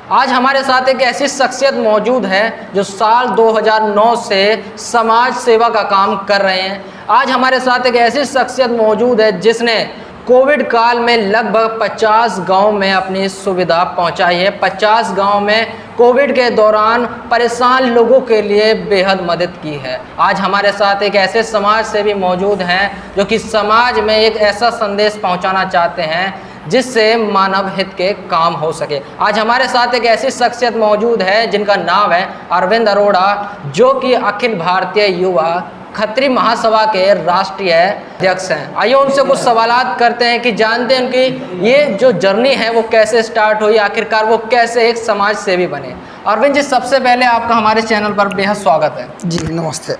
आज हमारे साथ एक ऐसी शख्सियत मौजूद है जो साल 2009 से समाज सेवा का काम कर रहे हैं। आज हमारे साथ एक ऐसी शख्सियत मौजूद है जिसने कोविड काल में लगभग 50 गांव में अपनी सुविधा पहुंचाई है। 50 गांव में कोविड के दौरान परेशान लोगों के लिए बेहद मदद की है। आज हमारे साथ एक ऐसे समाज सेवी मौजूद हैं जो कि समाज में एक ऐसा संदेश पहुंचाना चाहते हैं जिससे मानव हित के काम हो सके। आज हमारे साथ एक ऐसी शख्सियत मौजूद है जिनका नाम है अरविंद अरोड़ा, जो कि अखिल भारतीय युवा खत्री महासभा के राष्ट्रीय अध्यक्ष हैं। आइए उनसे कुछ सवालात करते हैं कि जानते हैं उनकी ये जो जर्नी है वो कैसे स्टार्ट हुई, आखिरकार वो कैसे एक समाज सेवी बने। अरविंद जी, सबसे पहले आपका हमारे चैनल पर बेहद स्वागत है। जी नमस्ते।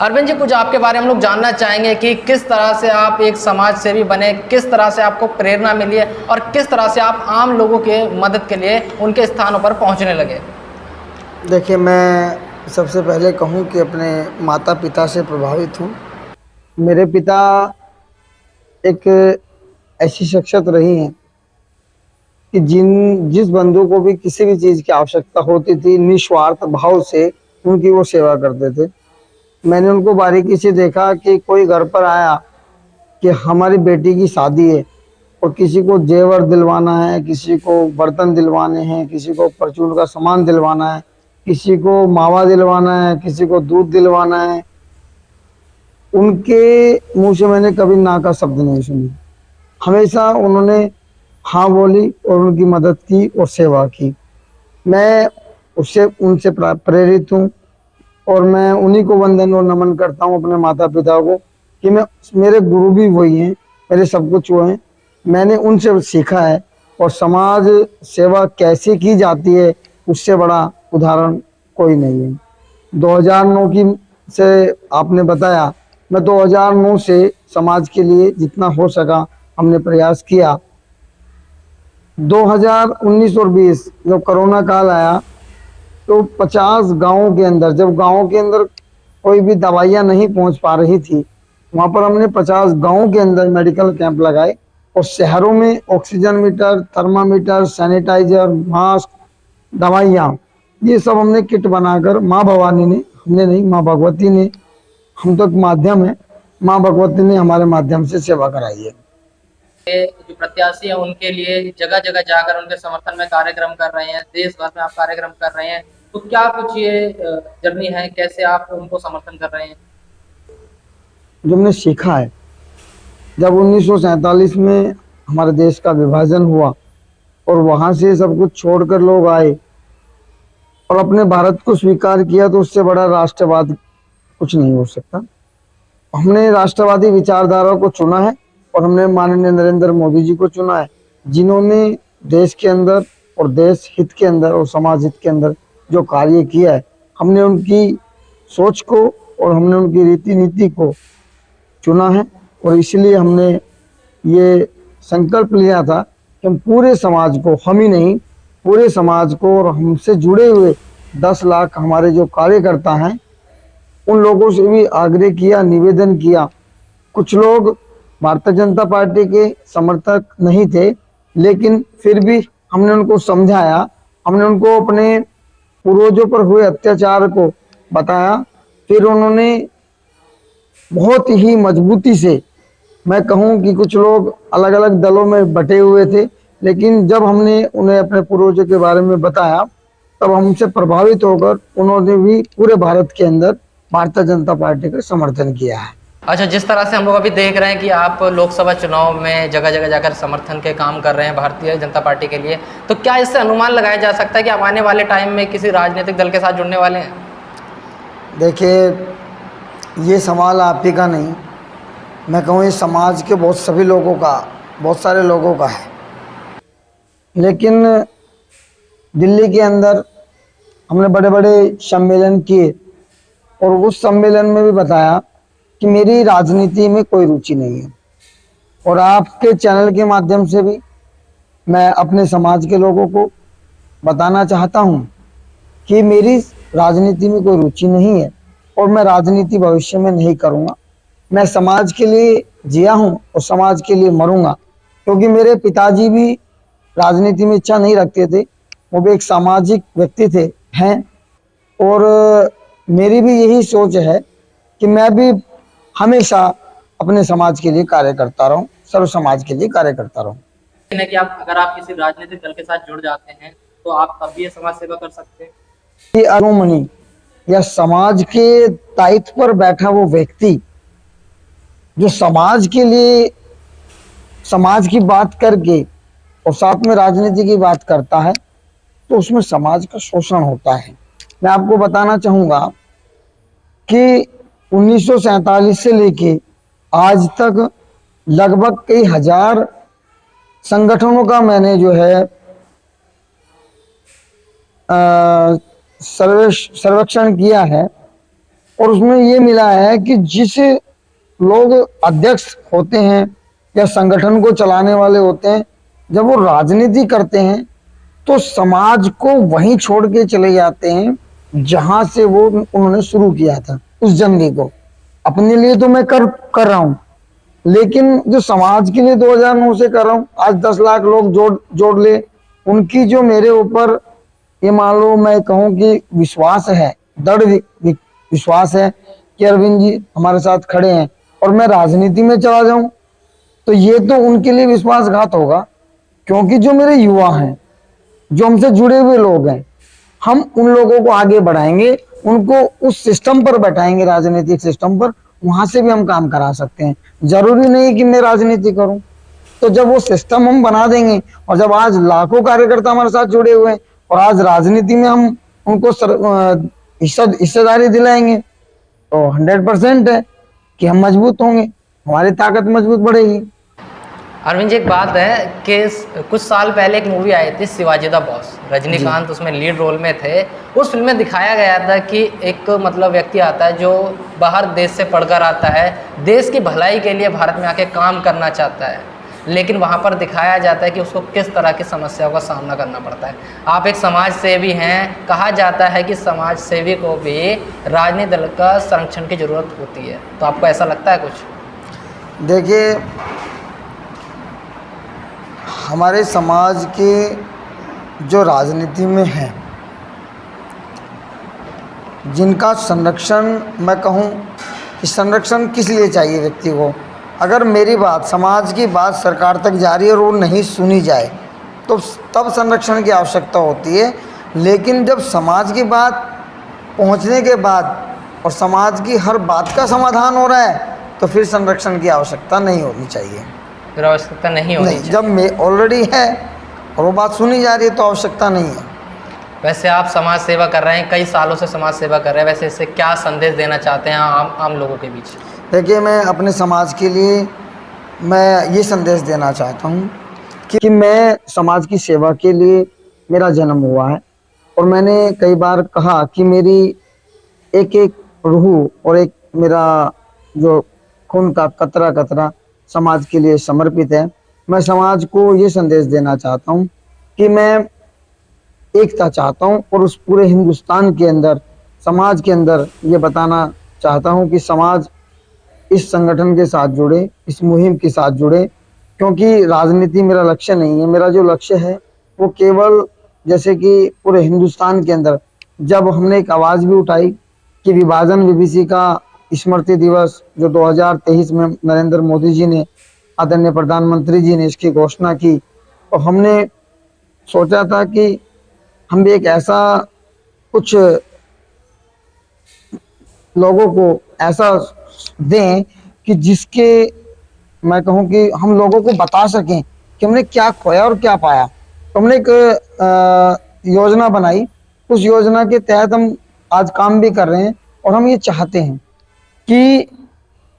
अरविंद जी, कुछ आपके बारे में हम लोग जानना चाहेंगे कि किस तरह से आप एक समाज सेवी बने, किस तरह से आपको प्रेरणा मिली है और किस तरह से आप आम लोगों के मदद के लिए उनके स्थानों पर पहुंचने लगे। देखिए, मैं सबसे पहले कहूं कि अपने माता पिता से प्रभावित हूं। मेरे पिता एक ऐसी शख्सियत रही हैं कि जिस बंधु को भी किसी भी चीज़ की आवश्यकता होती थी, निस्वार्थ भाव से उनकी वो सेवा करते थे। मैंने उनको बारीकी से देखा कि कोई घर पर आया कि हमारी बेटी की शादी है और किसी को जेवर दिलवाना है, किसी को बर्तन दिलवाने हैं, किसी को परचून का सामान दिलवाना है, किसी को मावा दिलवाना है, किसी को दूध दिलवाना है, उनके मुंह से मैंने कभी ना का शब्द नहीं सुनी। हमेशा उन्होंने हाँ बोली और उनकी मदद की और सेवा की। मैं उनसे प्रेरित हूँ और मैं उन्हीं को वंदन और नमन करता हूँ, अपने माता पिता को, कि मेरे गुरु भी वही हैं, मेरे सब कुछ वो हैं। मैंने उनसे सीखा है और समाज सेवा कैसे की जाती है उससे बड़ा उदाहरण कोई नहीं है। 2009 की से आपने बताया, मैं 2009 से समाज के लिए जितना हो सका हमने प्रयास किया। 2019 और 20 जब कोरोना काल आया तो 50 गांवों के अंदर, जब गांवों के अंदर कोई भी दवाइयां नहीं पहुंच पा रही थी, वहां पर हमने 50 गांवों के अंदर मेडिकल कैंप लगाए और शहरों में oxygen meter, thermometer, sanitizer, mask, दवाइयां, ये सब हमने किट बनाकर माँ भवानी ने, हमने नहीं, माँ भगवती ने, हम तो एक माध्यम है, माँ भगवती ने हमारे माध्यम से सेवा कराई है। जो प्रत्याशी हैं उनके लिए जगह जगह जाकर उनके समर्थन में कार्यक्रम कर रहे हैं, देश भर में आप कार्यक्रम कर रहे हैं, तो क्या कुछ ये जर्नी है, कैसे आप उनको समर्थन कर रहे हैं? जो हमने सीखा है, जब 1947 में हमारे देश का विभाजन हुआ और वहां से सब कुछ छोड़कर लोग आए और अपने भारत को स्वीकार किया, तो उससे बड़ा राष्ट्रवाद कुछ नहीं हो सकता। हमने राष्ट्रवादी विचारधारा को चुना है और हमने माननीय नरेंद्र मोदी जी को चुना है, जिन्होंने देश के अंदर और देश हित के अंदर और समाज हित के अंदर जो कार्य किया है। हमने उनकी सोच को और हमने उनकी रीति नीति को चुना है और इसलिए हमने ये संकल्प लिया था कि हम पूरे समाज को, हम ही नहीं पूरे समाज को और हमसे जुड़े हुए 10 लाख हमारे जो कार्यकर्ता हैं उन लोगों से भी आग्रह किया, निवेदन किया। कुछ लोग भारतीय जनता पार्टी के समर्थक नहीं थे, लेकिन फिर भी हमने उनको समझाया, हमने उनको अपने पूर्वजों पर हुए अत्याचार को बताया। फिर उन्होंने बहुत ही मजबूती से, मैं कहूँ कि कुछ लोग अलग अलग दलों में बटे हुए थे, लेकिन जब हमने उन्हें अपने पूर्वजों के बारे में बताया तब हमसे प्रभावित होकर उन्होंने भी पूरे भारत के अंदर भारतीय जनता पार्टी का समर्थन किया है। अच्छा, जिस तरह से हम लोग अभी देख रहे हैं कि आप लोकसभा चुनाव में जगह जगह जाकर समर्थन के काम कर रहे हैं भारतीय जनता पार्टी के लिए, तो क्या इससे अनुमान लगाया जा सकता है कि आप आने वाले टाइम में किसी राजनीतिक दल के साथ जुड़ने वाले हैं? देखिए, ये सवाल आप ही का नहीं, मैं कहूँ ये समाज के बहुत सभी लोगों का, बहुत सारे लोगों का है। लेकिन दिल्ली के अंदर हमने बड़े बड़े सम्मेलन किए और उस सम्मेलन में भी बताया कि मेरी राजनीति में कोई रुचि नहीं है और आपके चैनल के माध्यम से भी मैं अपने समाज के लोगों को बताना चाहता हूं कि मेरी राजनीति में कोई रुचि नहीं है और मैं राजनीति भविष्य में नहीं करूंगा। मैं समाज के लिए जिया हूं और समाज के लिए मरूंगा, क्योंकि मेरे पिताजी भी राजनीति में इच्छा नहीं रखते थे, वो भी एक सामाजिक व्यक्ति थे, हैं। और मेरी भी यही सोच है कि मैं भी हमेशा अपने समाज के लिए कार्य करता रहूं, सर्व समाज के लिए कार्य करता रहूं। है कि आप अगर आप किसी राजनीतिक दल के साथ जुड़ जाते हैं तो आप तब भी ये समाज सेवा कर सकते हैं। ये अगुमनी या समाज के दायित्व पर बैठा वो व्यक्ति जो समाज के लिए, समाज की बात करके और साथ में राजनीति की बात करता है, तो उसमें समाज का शोषण होता है। मैं आपको बताना चाहूंगा कि 1947 से लेके आज तक लगभग कई हजार संगठनों का मैंने जो है सर्वेक्षण किया है, और उसमें ये मिला है कि जिस लोग अध्यक्ष होते हैं या संगठन को चलाने वाले होते हैं, जब वो राजनीति करते हैं तो समाज को वहीं छोड़ के चले जाते हैं जहां से वो उन्होंने शुरू किया था उस जंगी को। अपने लिए तो मैं कर रहा हूं, लेकिन जो समाज के लिए 2009 से कर रहा हूं, आज 10 लाख लोग जोड़ ले, उनकी जो मेरे ऊपर ये मान लो मैं कहूं कि विश्वास है, दृढ़ विश्वास है कि अरविंद जी हमारे साथ खड़े हैं, और मैं राजनीति में चला जाऊं तो ये तो उनके लिए विश्वासघात होगा। क्योंकि जो मेरे युवा हैं, जो हमसे जुड़े हुए लोग हैं, हम उन लोगों को आगे बढ़ाएंगे, उनको उस सिस्टम पर बैठाएंगे, राजनीतिक सिस्टम पर, वहां से भी हम काम करा सकते हैं। जरूरी नहीं कि मैं राजनीति करूं। तो जब वो सिस्टम हम बना देंगे, और जब आज लाखों कार्यकर्ता हमारे साथ जुड़े हुए हैं और आज राजनीति में हम उनको हिस्सेदारी दिलाएंगे, तो 100% है कि हम मजबूत होंगे, हमारी ताकत मजबूत बढ़ेगी। अरविंद जी, एक बात है कि कुछ साल पहले एक मूवी आई थी शिवाजी द बॉस, रजनीकांत उसमें लीड रोल में थे। उस फिल्म में दिखाया गया था कि एक मतलब व्यक्ति आता है जो बाहर देश से पढ़कर आता है, देश की भलाई के लिए भारत में आके काम करना चाहता है, लेकिन वहाँ पर दिखाया जाता है कि उसको किस तरह की समस्याओं का सामना करना पड़ता है। आप एक समाज सेवी हैं, कहा जाता है कि समाज सेवी को भी राजनीतिक दल का संरक्षण की ज़रूरत होती है, तो आपको ऐसा लगता है कुछ? देखिए, हमारे समाज के जो राजनीति में हैं, जिनका संरक्षण, मैं कहूँ कि संरक्षण किस लिए चाहिए व्यक्ति को, अगर मेरी बात, समाज की बात सरकार तक जा रही है और वो नहीं सुनी जाए तो तब संरक्षण की आवश्यकता होती है। लेकिन जब समाज की बात पहुंचने के बाद और समाज की हर बात का समाधान हो रहा है, तो फिर संरक्षण की आवश्यकता नहीं होनी चाहिए। फिर आवश्यकता नहीं होनी चाहिए। जब मैं ऑलरेडी है और वो बात सुनी जा रही है तो आवश्यकता नहीं है। वैसे आप समाज सेवा कर रहे हैं, कई सालों से समाज सेवा कर रहे हैं, वैसे इससे क्या संदेश देना चाहते हैं आम लोगों के बीच? देखिए, मैं अपने समाज के लिए मैं ये संदेश देना चाहता हूँ कि मैं समाज की सेवा के लिए मेरा जन्म हुआ है, और मैंने कई बार कहा कि मेरी एक एक रूह और एक मेरा जो खून का कतरा कतरा समाज के लिए समर्पित है। मैं समाज को ये संदेश देना चाहता हूँ कि मैं एकता चाहता हूँ, और उस पूरे हिंदुस्तान के अंदर, समाज के अंदर ये बताना चाहता हूँ कि समाज इस संगठन के साथ जुड़े, इस मुहिम के साथ जुड़े, क्योंकि राजनीति मेरा लक्ष्य नहीं है। मेरा जो लक्ष्य है वो केवल, जैसे कि पूरे हिंदुस्तान के अंदर जब हमने एक आवाज़ भी उठाई कि विभाजन विभीषिका स्मृति दिवस जो 2023 में नरेंद्र मोदी जी ने, आदरणीय प्रधानमंत्री जी ने इसकी घोषणा की, तो हमने सोचा था कि हम भी एक ऐसा कुछ लोगों को ऐसा दें कि जिसके, मैं कहूँ कि हम लोगों को बता सकें कि हमने क्या खोया और क्या पाया। तो हमने एक योजना बनाई, उस योजना के तहत हम आज काम भी कर रहे हैं, और हम ये चाहते हैं कि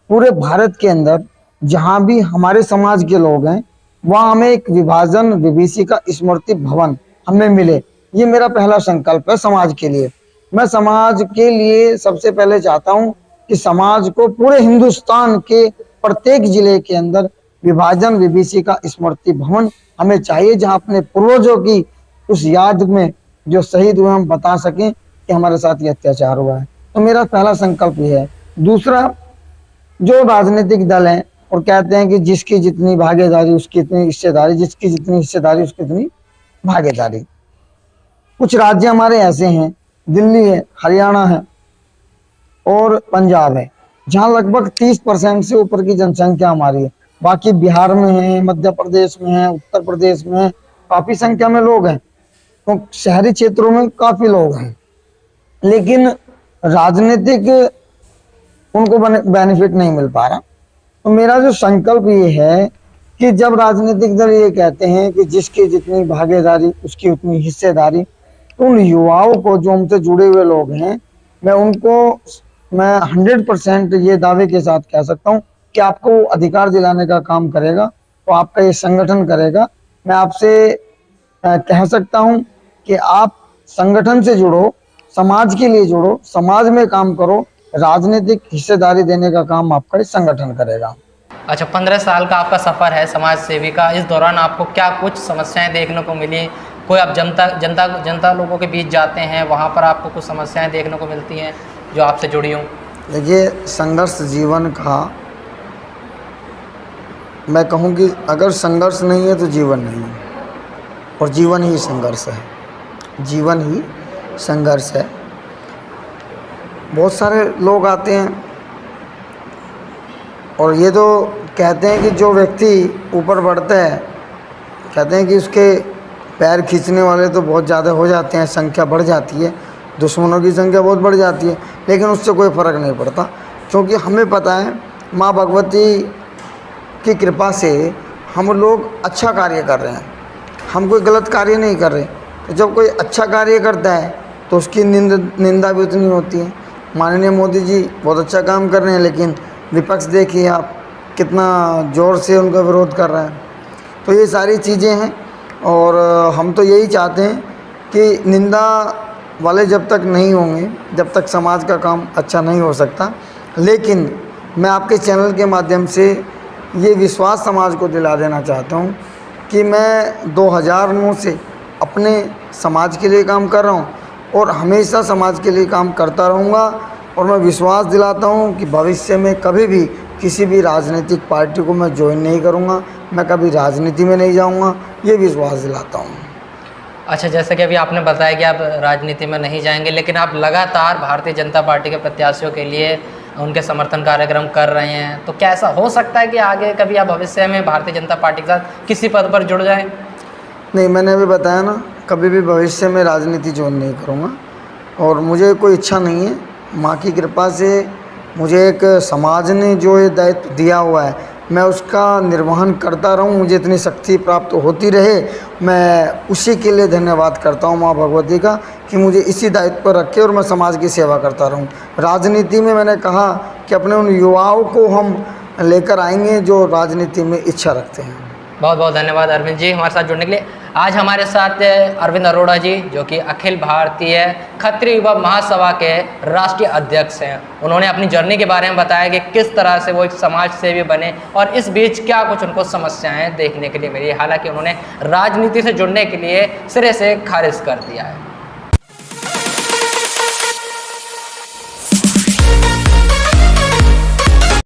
पूरे भारत के अंदर जहाँ भी हमारे समाज के लोग हैं, वहाँ हमें एक विभाजन विभीषिका स्मृति भवन हमें मिले। ये मेरा पहला संकल्प है समाज के लिए। मैं समाज के लिए सबसे पहले चाहता हूँ कि समाज को पूरे हिंदुस्तान के प्रत्येक जिले के अंदर विभाजन विभीषिका स्मृति भवन हमें चाहिए, जहाँ अपने पूर्वजों की उस याद में जो शहीद हुए हम बता सकें कि हमारे साथ ये अत्याचार हुआ है। तो मेरा पहला संकल्प ये है। दूसरा, जो राजनीतिक दल हैं और कहते हैं कि जिसकी जितनी भागीदारी उसकी इतनी हिस्सेदारी, जिसकी जितनी हिस्सेदारी उसकी इतनी भागीदारी, कुछ राज्य हमारे ऐसे हैं, दिल्ली है, हरियाणा है और पंजाब है, जहाँ लगभग 30% से ऊपर की जनसंख्या हमारी है। बाकी बिहार में है, मध्य प्रदेश में है, उत्तर प्रदेश में है, काफी संख्या में लोग हैं। तो शहरी क्षेत्रों में काफी लोग हैं, लेकिन राजनीतिक उनको बेनिफिट नहीं मिल पा रहा। तो मेरा जो संकल्प ये है कि जब राजनीतिक दल ये कहते हैं कि जिसकी जितनी भागीदारी उसकी उतनी हिस्सेदारी, तो उन युवाओं को जो हमसे जुड़े हुए लोग हैं, मैं 100% ये दावे के साथ कह सकता हूँ कि आपको अधिकार दिलाने का काम करेगा, तो आपका ये संगठन करेगा। मैं आपसे कह सकता हूँ कि आप संगठन से जुड़ो, समाज के लिए जुड़ो, समाज में काम करो, राजनीतिक हिस्सेदारी देने का काम आपका ये संगठन करेगा। अच्छा, 15 साल का आपका सफ़र है समाज सेवी का। इस दौरान आपको क्या कुछ समस्याएं देखने को मिली? कोई आप जनता लोगों के बीच जाते हैं, वहाँ पर आपको कुछ समस्याएं देखने को मिलती हैं जो आपसे जुड़ी हों? देखिए, संघर्ष जीवन का, मैं कहूँ कि अगर संघर्ष नहीं है तो जीवन नहीं है, और जीवन ही संघर्ष है, जीवन ही संघर्ष है। बहुत सारे लोग आते हैं और ये तो कहते हैं कि जो व्यक्ति ऊपर बढ़ता है, कहते हैं कि उसके पैर खींचने वाले तो बहुत ज़्यादा हो जाते हैं, संख्या बढ़ जाती है, दुश्मनों की संख्या बहुत बढ़ जाती है, लेकिन उससे कोई फ़र्क नहीं पड़ता, क्योंकि हमें पता है माँ भगवती की कृपा से हम लोग अच्छा कार्य कर रहे हैं, हम कोई गलत कार्य नहीं कर रहे। तो जब कोई अच्छा कार्य करता है तो उसकी निंदा भी उतनी होती है। माननीय मोदी जी बहुत अच्छा काम कर रहे हैं, लेकिन विपक्ष देखिए आप कितना ज़ोर से उनका विरोध कर रहा है। तो ये सारी चीज़ें हैं, और हम तो यही चाहते हैं कि निंदा वाले जब तक नहीं होंगे, जब तक समाज का काम अच्छा नहीं हो सकता। लेकिन मैं आपके चैनल के माध्यम से ये विश्वास समाज को दिला देना चाहता हूँ कि मैं 2009 से अपने समाज के लिए काम कर रहा हूँ और हमेशा समाज के लिए काम करता रहूँगा। और मैं विश्वास दिलाता हूँ कि भविष्य में कभी भी किसी भी राजनीतिक पार्टी को मैं ज्वाइन नहीं करूँगा, मैं कभी राजनीति में नहीं जाऊँगा, ये विश्वास दिलाता हूँ। अच्छा, जैसे कि अभी आपने बताया कि आप राजनीति में नहीं जाएंगे, लेकिन आप लगातार भारतीय जनता पार्टी के प्रत्याशियों के लिए उनके समर्थन कार्यक्रम कर रहे हैं, तो क्या ऐसा हो सकता है कि आगे कभी आप भविष्य में भारतीय जनता पार्टी के साथ किसी पद पर जुड़ जाएं? नहीं, मैंने अभी बताया ना, कभी भी भविष्य में राजनीति ज्वाइन नहीं करूँगा, और मुझे कोई इच्छा नहीं है। माँ की कृपा से मुझे एक समाज ने जो ये दायित्व दिया हुआ है, मैं उसका निर्वहन करता रहूं, मुझे इतनी शक्ति प्राप्त होती रहे। मैं उसी के लिए धन्यवाद करता हूं माँ भगवती का कि मुझे इसी दायित्व पर रखे और मैं समाज की सेवा करता रहूं। राजनीति में मैंने कहा कि अपने उन युवाओं को हम लेकर आएंगे जो राजनीति में इच्छा रखते हैं। बहुत बहुत धन्यवाद अरविंद जी हमारे साथ जुड़ने के लिए। आज हमारे साथ अरविंद अरोड़ा जी, जो कि अखिल भारतीय क्षत्रिय युवा महासभा के राष्ट्रीय अध्यक्ष हैं। उन्होंने अपनी जर्नी के बारे में बताया कि किस तरह से वो एक समाज सेवी बने और इस बीच क्या कुछ उनको समस्याएं देखने के लिए मिली। हालांकि उन्होंने राजनीति से जुड़ने के लिए सिरे से खारिज कर दिया है।